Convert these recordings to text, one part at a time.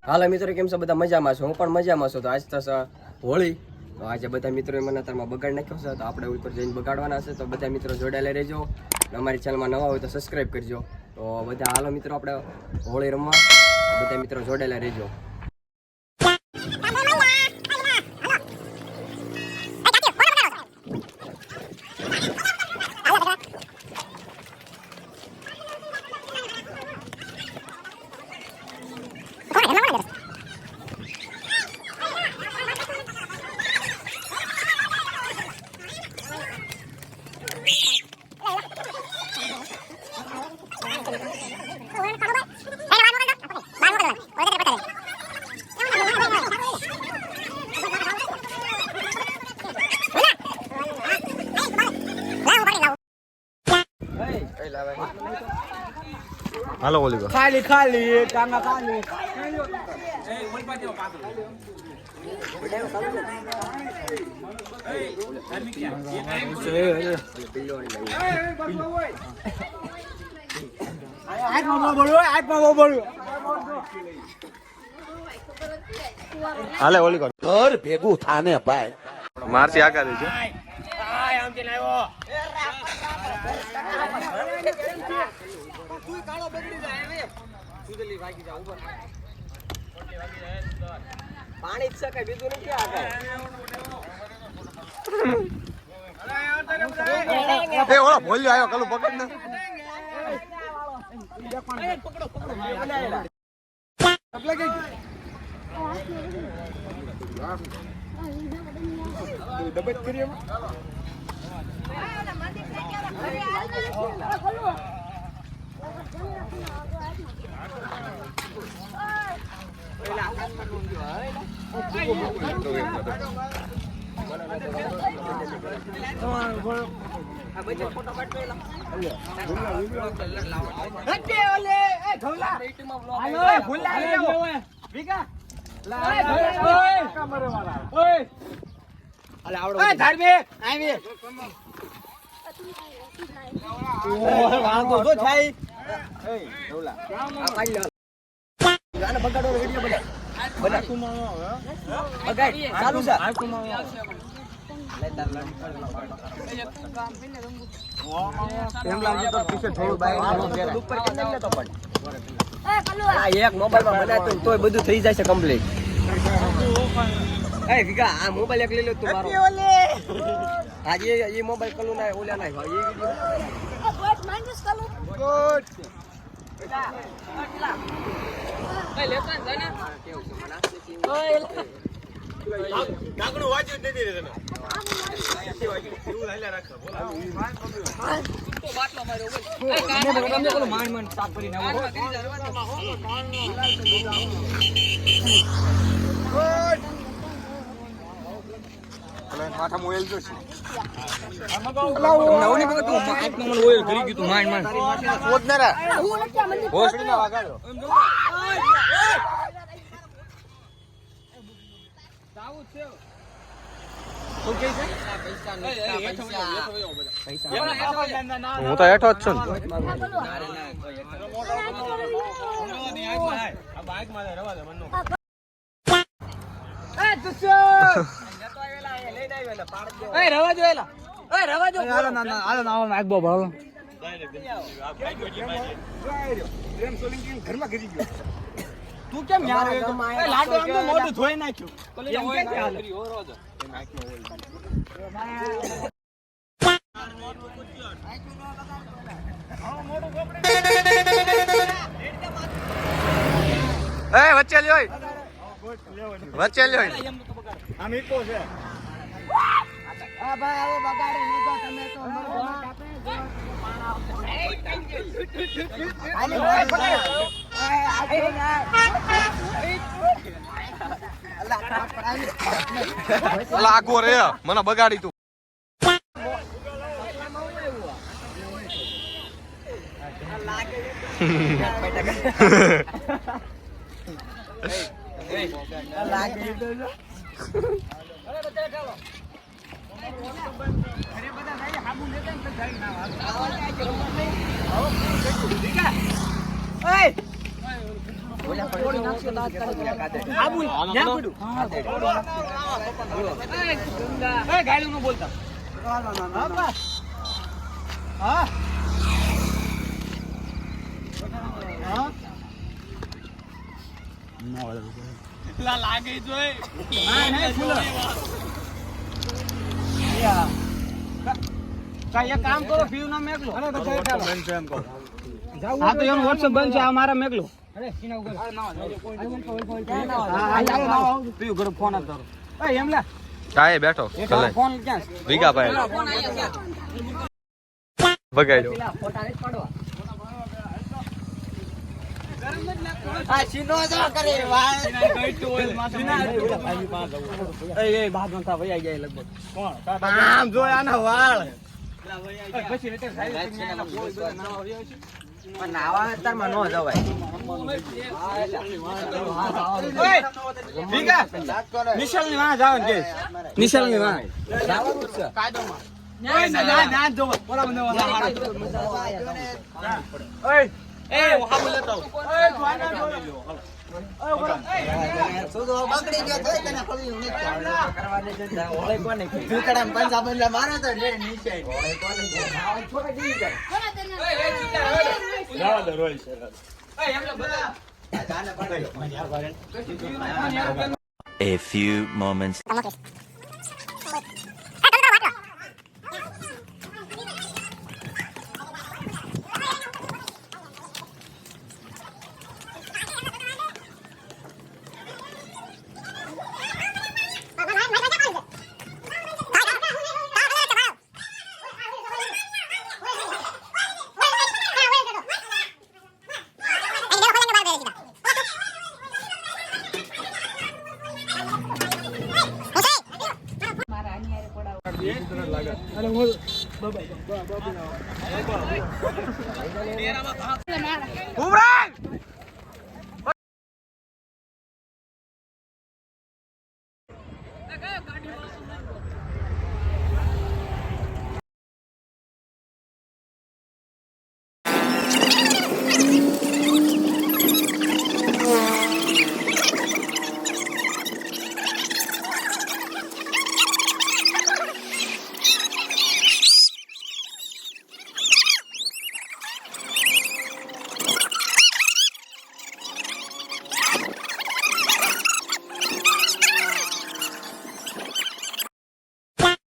હાલો મિત્રો, કેમ છો બધા? મજામાં છો? હું પણ મજામાં છું. તો આજ તો હોળી, તો આજે બધા મિત્રોએ મને અત્યારમાં બગાડ નાખ્યો છે, તો આપણે ઉપર જઈને બગાડવાના છે. તો બધા મિત્રો જોડાયેલા રહેજો, અમારી ચેનલમાં નવા હોય તો સબસ્ક્રાઈબ કરજો. તો બધા હાલો મિત્રો, આપણે હોળી રમવા બધા મિત્રો જોડાયેલા રહેજો. હાલો ઓલી ખાલી ખાલી ટાંગા ખાલી હાલે ઓલી ઘર ભેગું થાને ભાઈ મારથી આગાડી છે. પાણી જ છે, બીજું નથી એ ઓલા ભોલ્યો આવ્યો, કલું પકડ ને. એક મોબાઈલમાં બનાવતું તોય બધું થઈ જાય છે કમ્પ્લીટ. આ મોબાઈલ એક લઈ લો તું મારો. આજે એ મોબાઈલ કલું ના ઓલા ના માથા મોબાઈલ જો છે. હું તો હેઠો જ છું તું કેમ મોઢું ધોઈ નાખ્યું. વચ્ચે લ્યો, વચ્ચે લ્યો. આમ ઈકો છે. ભાઈ હવે બગાડી લીધો તમે તો. આગો રે મને બગાડી તું. કામ કરો ફીવ ના મેકલો હા તો એનો વોટ્સએપ બંધ છે આ મારા મેકલો પીવું ઘરે ફોન જ કરો એમ લે કાંઈ બેઠો ભલે ફોન ક્યાં ભીગા ભાઈ બગાડ્યો આમ જોયા ના વાળ નિશાલ ની વાહ જાવ કે નિશાલ ની વાહ A few moments.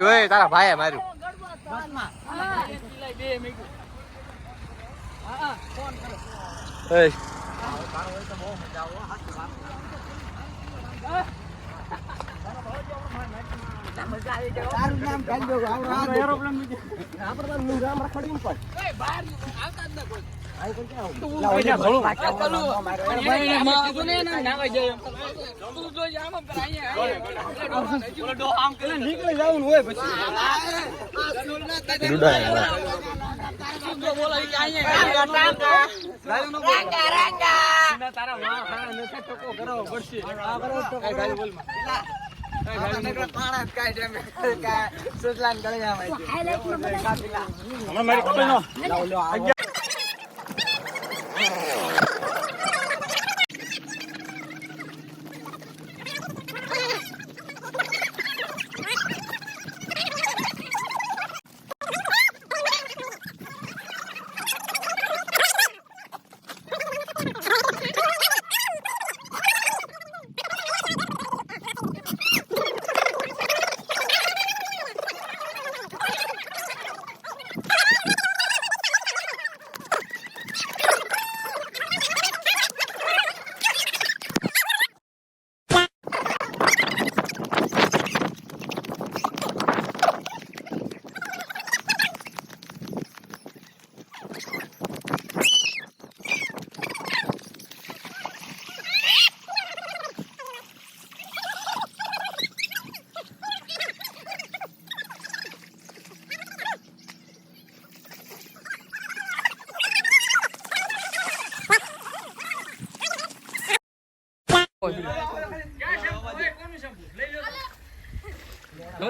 ઓય તારા ભાઈએ માર્યું ઓય નીકળી જવું હોય પછી લોલા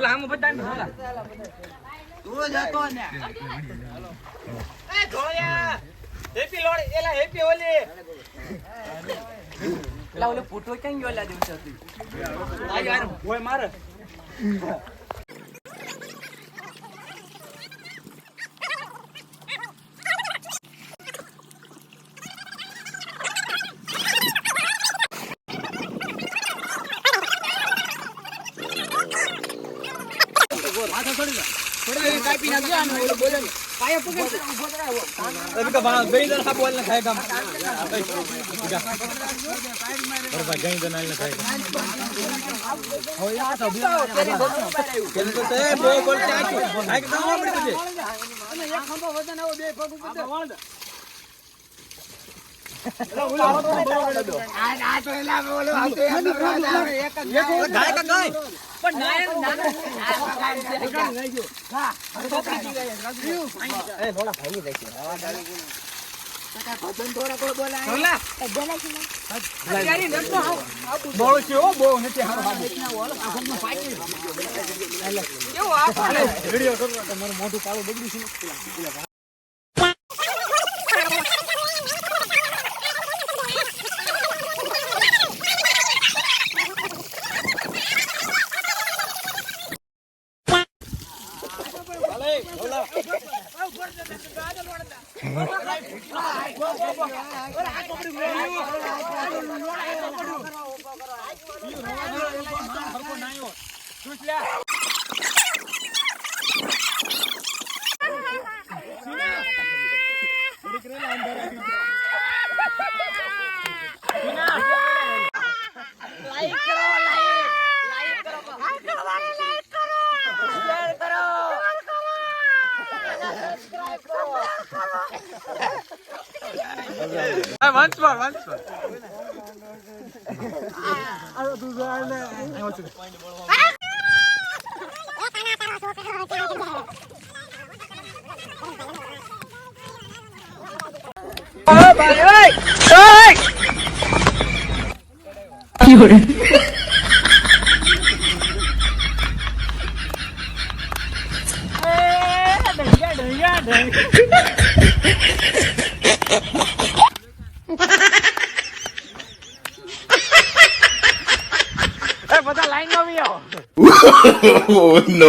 આમ બતાય ને લોલા તું જ હતો ને એ ધોળિયા હેપી લોડ એલા હેપી ઓલી લા ઓલે ફોટો ક્યાં ગયો લા દિવસ હતી આ યાર ભોય મારે માથા છોડી દે થોડી કાપી નાખજો આને ઓલો બોલે પાયા પકડ ઉભો કરાવો અભી કા બે જણ સાપ વાલ ને ખાય કામ બરાબર ગઈ દનાલ ને ખાય હોયા તો કેમ તો તે બો બોલ કે આ કે દાવ આપડી બજે અને એક ખંભો વજન આવો બે પગ ઉપર દે વાળ દે આ તો એલા બોલો આ તો એક ગાય કા ગાય પણ નાય હા ટોપી દી ગઈ એ થોડા ભાઈ દે છે કાકા ભજન થોડા કોઈ બોલાય બોલા યારી નતો બોલ છે ઓ બો નથી હારો હાથ ના ઓલ આખો પાકી કેવો આ વિડિયો કરો તમારું મોઢું કાળું બગડ્યું છે once more. Oh, no.